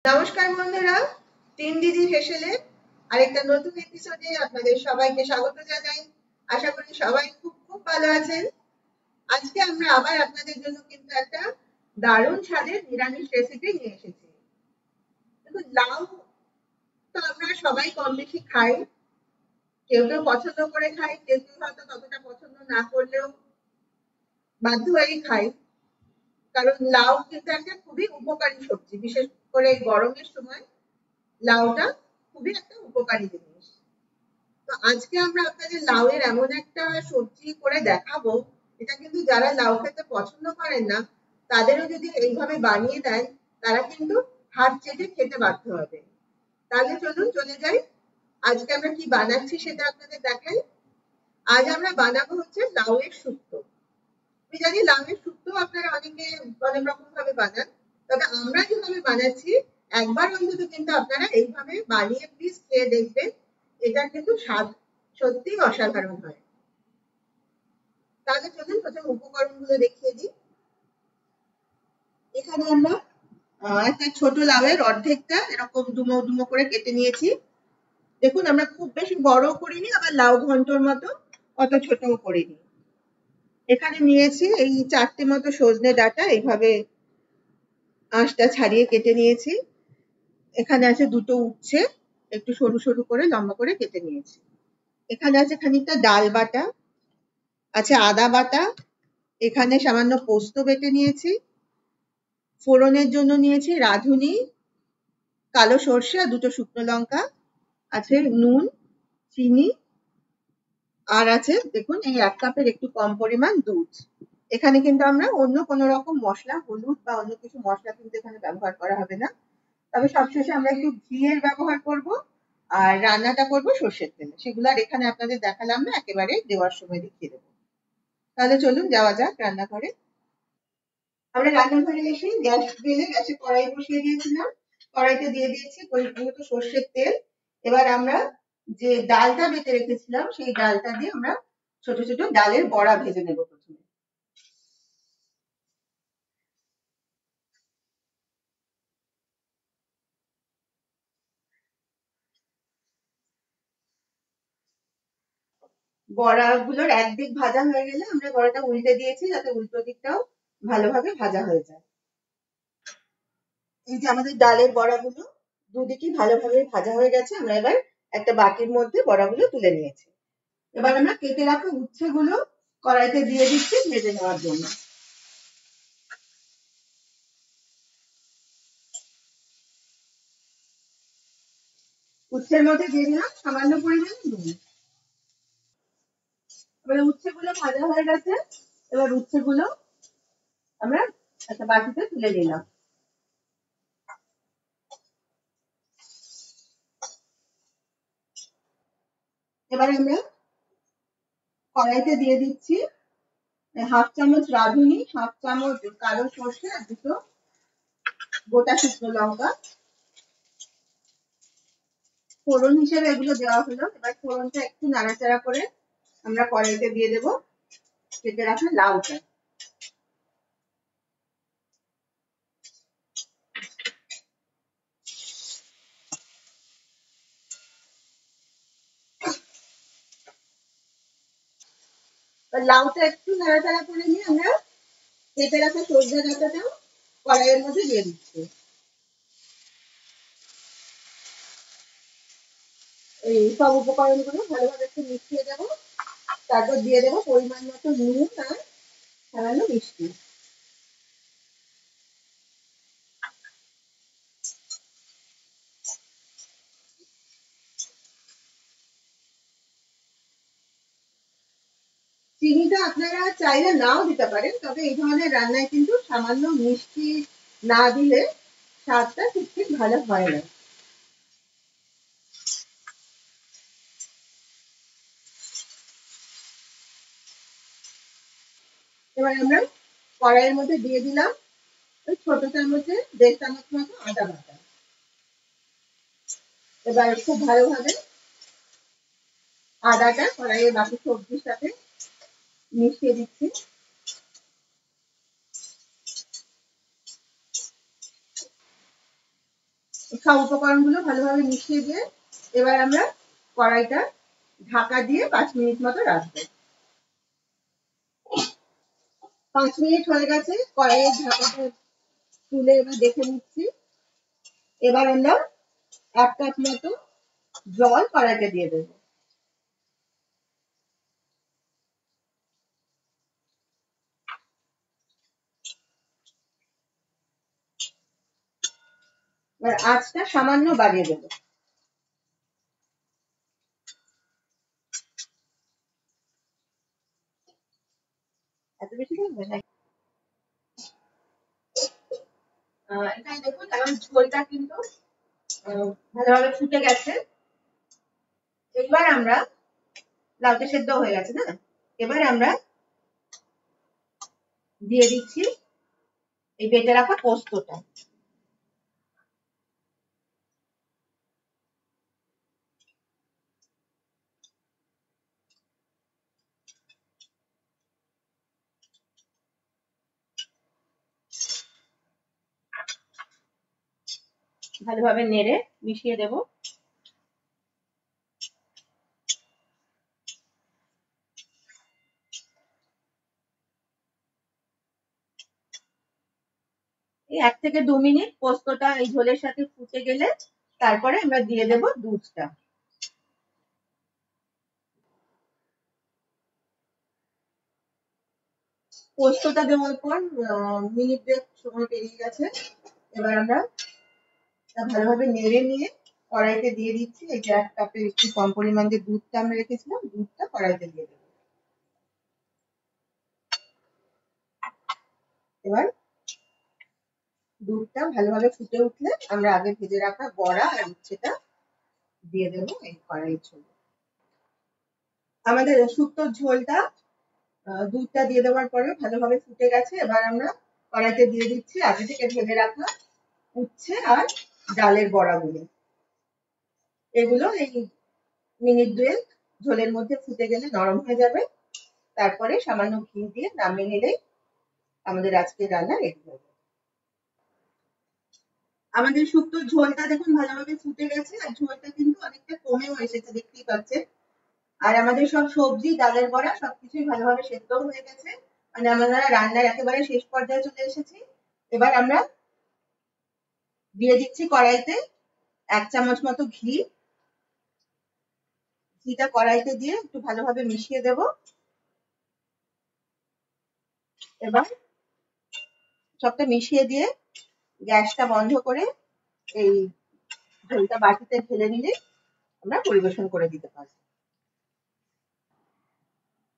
নমস্কার বন্ধুরা, তিন দিদি হেসেলে আরেকটা নতুন এপিসোডে আপনাদের সবাইকে স্বাগত জানাই। আশা করি সবাই খুব খুব ভালো আছেন। আজকে আমরা আবার আপনাদের জন্য কিন্তু একটা দারুণ স্বাদের নিরামিষ রেসিপি নিয়ে এসেছি। দেখুন, লাউ তো আমরা সবাই কম বেশি খাই। কেউ কেউ পছন্দ করে খাই, কেউ কেউ হয়তো ততটা পছন্দ না করলেও বাধ্য হয়েই খাই। কারণ লাউ কিন্তু একটা খুবই উপকারী সবজি, বিশেষ করে গরমের সময় লাউটা খুবই একটা উপকারী জিনিস। তো আজকে আমরা আপনাদের লাউয়ের এমন একটা সবজি করে দেখাবো, এটা কিন্তু যারা লাউ খেতে পছন্দ করেন না তাদেরও যদি এইভাবে বানিয়ে দেয় তারা কিন্তু হাত চেটে খেতে বাধ্য হবে। তাহলে চলুন চলে যাই, আজকে আমরা কি বানাচ্ছি সেটা আপনাদের দেখাই। আজ আমরা বানাবো হচ্ছে লাউয়ের শুক্তো। আমি জানি লাউয়ের শুক্তো আপনারা অনেকে অনেক রকম ভাবে বানান, তবে আমরা যেভাবে বানাচ্ছি একবার অন্তত কিন্তু আপনারা এইভাবে বানিয়ে প্লিজ খেয়ে দেখবেন। এটা কিন্তু স্বাদ সত্যিই অসাধারণ হয়। তাহলে চলুন প্রথমে উপকরণগুলো দেখিয়ে দিই। এখানে আমরা একটা ছোট লাউয়ের অর্ধেকটা এরকম ডুমো ডুমো করে কেটে নিয়েছি। দেখুন, আমরা খুব বেশি বড় করিনি, আবার লাউ ঘন্টর মতো অত ছোটও করিনি। এখানে নিয়েছি এই 4টে মতো সজনে ডাঁটা, এইভাবে আঁশটা ছাড়িয়ে কেটে নিয়েছি। এখানে আছে 2টো উচ্ছে, একটু সরু সরু করে লম্বা করে কেটে নিয়েছি। এখানে আছে খানিকটা ডাল বাটা, আছে আদা বাটা, এখানে সামান্য পোস্ত বেটে নিয়েছি, ফোড়নের জন্য নিয়েছি রাঁধুনি, কালো সর্ষে আর 2টো শুকনো লঙ্কা, আছে নুন, চিনি, আর আছে দেখুন এই 1 কাপের একটু কম পরিমাণ দুধ। এখানে কিন্তু আমরা অন্য কোনো রকম মশলা, হলুদ বা অন্য কিছু মশলা কিন্তু এখানে ব্যবহার করা হবে না। তবে সবশেষে আমরা একটু ঘিয়ের ব্যবহার করব, আর রান্নাটা করব সর্ষের তেলে। সেগুলো আর এখানে আপনাদের দেখালাম না, একেবারে দেওয়ার সময় দেখিয়ে দেবো। তাহলে চলুন যাওয়া যাক রান্নাঘরে। আমরা রান্নাঘরে এসে গ্যাস জেলে গ্যাসে কড়াই বসিয়ে দিয়েছিলাম। কড়াইতে দিয়ে দিয়েছি পরিমাণ মতো সর্ষের তেল। এবার আমরা যে ডালটা বেটে রেখেছিলাম সেই ডালটা দিয়ে আমরা ছোট ছোট ডালের বড়া ভেজে নেব প্রথমে। বড়াগুলোর একদিক ভাজা হয়ে গেলে আমরা বড়াটা উল্টে দিয়েছি, যাতে উল্টো দিকটাও ভালোভাবে ভাজা হয়ে যায়। এই যে আমাদের ডালের বড়াগুলো দুদিকই ভালোভাবে ভাজা হয়ে গেছে, আমরা এবার একটা বাটির মধ্যে বড়াগুলো তুলে নিয়েছি। এবার আমরা কেটে রাখা উচ্ছেগুলো কড়াইতে দিয়ে দিচ্ছি ভেজে নেওয়ার জন্য। উচ্ছের মধ্যে দিয়ে দিলাম সামান্য পরিমাণে নুন। এবার উচ্ছেগুলো ভাজা হয়ে গেছে, এবার উচ্ছেগুলো আমরা একটা বাটিতে তুলে নিলাম। এবার আমরা কড়াইতে দিয়ে দিচ্ছি 1/2 চামচ রাঁধুনি, 1/2 চামচ কালো সর্ষে আর 2টো গোটা শুকনো লঙ্কা। ফোড়ন হিসেবে এগুলো দেওয়া হলো। এবার ফোড়নটা একটু নাড়াচাড়া করে আমরা কড়াইতে দিয়ে দেবো কেটে রাখা লাউটা। লাউটা একটু নাড়াচাড়া করে নিয়ে আমরা কেটে রাখা সজনে ডাঁটাটাও কড়াইয়ের মধ্যে দিয়ে দিচ্ছি। এই সব উপকরণগুলো ভালোভাবে একটু মিশিয়ে দেবো। তারপর দিয়ে দেবো পরিমাণ মতো নুন আর সামান্য মিষ্টি। চিনিটা আপনারা চাইলে নাও দিতে পারেন, তবে এই ধরনের রান্নায় কিন্তু সামান্য মিষ্টি না দিলে স্বাদটা ঠিক ঠিক ভালো হয় না। এবার আমরা কড়াইয়ের মধ্যে দিয়ে দিলাম ওই ছোট চামচে 1.5 চামচ মতো আদা বাটা। এবার খুব ভালোভাবে আদাটা কড়াইয়ের বাকি সবজির সাথে মিশিয়ে দিচ্ছি। সব উপকরণগুলো ভালোভাবে মিশিয়ে দিয়ে এবার আমরা কড়াইটা ঢাকা দিয়ে 5 মিনিট মতো রাখবো। 5 মিনিট হয়ে গেছে, কড়াইয়ের ঢাকাটা তুলে এবার দেখে নিচ্ছি। এবার আমরা 1 কাপ মতো জল কড়াইতে দিয়ে দেবো। এবার আঁচটা সামান্য বাড়িয়ে দেবো। এত বেশি দেবো না। এখানে দেখুন আমার ঝোলটা কিন্তু ভালোভাবে ফুটে গেছে। এবার আমরা লাউটা সেদ্ধ হয়ে গেছে না, এবার আমরা দিয়ে দিচ্ছি এই বেটে রাখা পোস্তটা। ভালোভাবে নেড়ে মিশিয়ে দেব। এই 1 থেকে 2 মিনিট পোস্তটা এই ঝোলের সাথে ফুটে গেলে তারপরে আমরা দিয়ে দেব দুধটা। পোস্তটা দেওয়ার পর মিনিট 2 সময় পেরিয়ে গেছে। এবার আমরা ভালোভাবে নেড়ে নিয়ে কড়াইতে দিয়ে দিচ্ছি। এই যে 1 কাপের একটু কম পরিমাণ যে দুধটা আমরা রেখেছিলাম, দুধটা কড়াইতে দিয়ে দেবো। এবার দুধটা ভালোভাবে ফুটে উঠলে আমরা আগে ভেজে রাখা বড়া আর উচ্ছেটা দিয়ে দেবো এই কড়াইয়ের ঝোলে। আমাদের শুক্তোর ঝোলটা দুধটা দিয়ে দেওয়ার পরে ভালোভাবে ফুটে গেছে। এবার আমরা কড়াইতে দিয়ে দিচ্ছি আগে থেকে ভেজে রাখা উচ্ছে আর ডালের বড়াগুলো। এগুলো এই মিনিট 2 ঝোলের মধ্যে ফুটে গেলে নরম হয়ে যাবে। তারপরে সামান্য ঘি দিয়ে নামিয়ে নিলেই আমাদের আজকের রান্না রেডি হয়ে যাবে। আমাদের শুক্তোর ঝোলটা দেখুন ভালোভাবে ফুটে গেছে আর ঝোলটা কিন্তু অনেকটা কমেও এসেছে, দেখতেই পাচ্ছেন। আর আমাদের সব সবজি, ডালের বড়া সবকিছুই ভালোভাবে সেদ্ধ হয়ে গেছে। মানে আমরা রান্নার একেবারে শেষ পর্যায়ে চলে এসেছি। এবার আমরা দিয়ে দিচ্ছি কড়াইতে 1 চামচ মতো ঘি। ঘিটা কড়াইতে দিয়ে একটু ভালোভাবে মিশিয়ে দেব। এবার সবটা মিশিয়ে দিয়ে গ্যাসটা বন্ধ করে এই ঝোলটা বাটিতে ঢেলে নিলে আমরা পরিবেশন করে দিতে পারবো।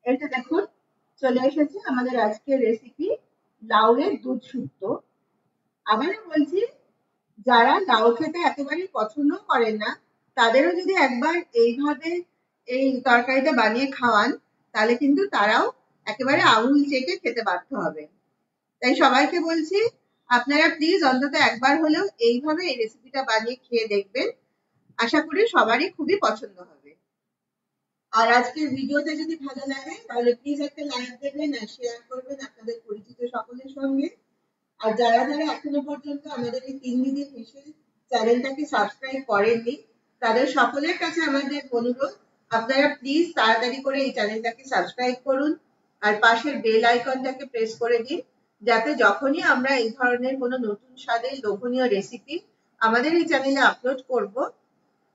এটা দেখুন চলে এসেছে আমাদের আজকের রেসিপি লাউয়ের দুধ শুক্তো। আবারও বলছি, যারা লাউ খেতে একেবারেই পছন্দ করেন না তাদেরও যদি একবার এইভাবে এই তরকারিটা বানিয়ে খাওয়ান তাহলে কিন্তু তারাও একেবারে আঙুল চেটে খেতে বাধ্য হবে। তাই সবাইকে বলছি আপনারা প্লিজ অন্তত একবার হলেও এইভাবে এই রেসিপিটা বানিয়ে খেয়ে দেখবেন। আশা করি সবারই খুবই পছন্দ হবে। আর আজকের ভিডিওটা যদি ভালো লাগে তাহলে প্লিজ একটা লাইক দেবেন আর শেয়ার করবেন আপনাদের পরিচিত সকলের সঙ্গে। আর যারা যারা এখনো পর্যন্ত আমাদের এই 3 দিনের হেসেল চ্যানেলটাকে সাবস্ক্রাইব করেননি তাদের সকলের কাছে আমাদের অনুরোধ, আপনারা প্লিজ তাড়াতাড়ি করে এই চ্যানেলটাকে সাবস্ক্রাইব করুন আর পাশের বেল আইকনটাকে প্রেস করে দিন, যাতে যখনই আমরা এই ধরনের কোনো নতুন স্বাদের লোভনীয় রেসিপি আমাদের এই চ্যানেলে আপলোড করব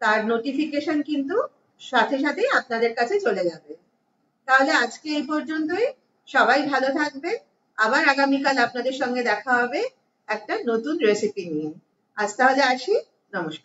তার নোটিফিকেশন কিন্তু সাথে সাথেই আপনাদের কাছে চলে যাবে। তাহলে আজকে এই পর্যন্তই। সবাই ভালো থাকবেন। আবার আগামীকাল আপনাদের সঙ্গে দেখা হবে একটা নতুন রেসিপি নিয়ে। আজ তাহলে আসি। নমস্কার।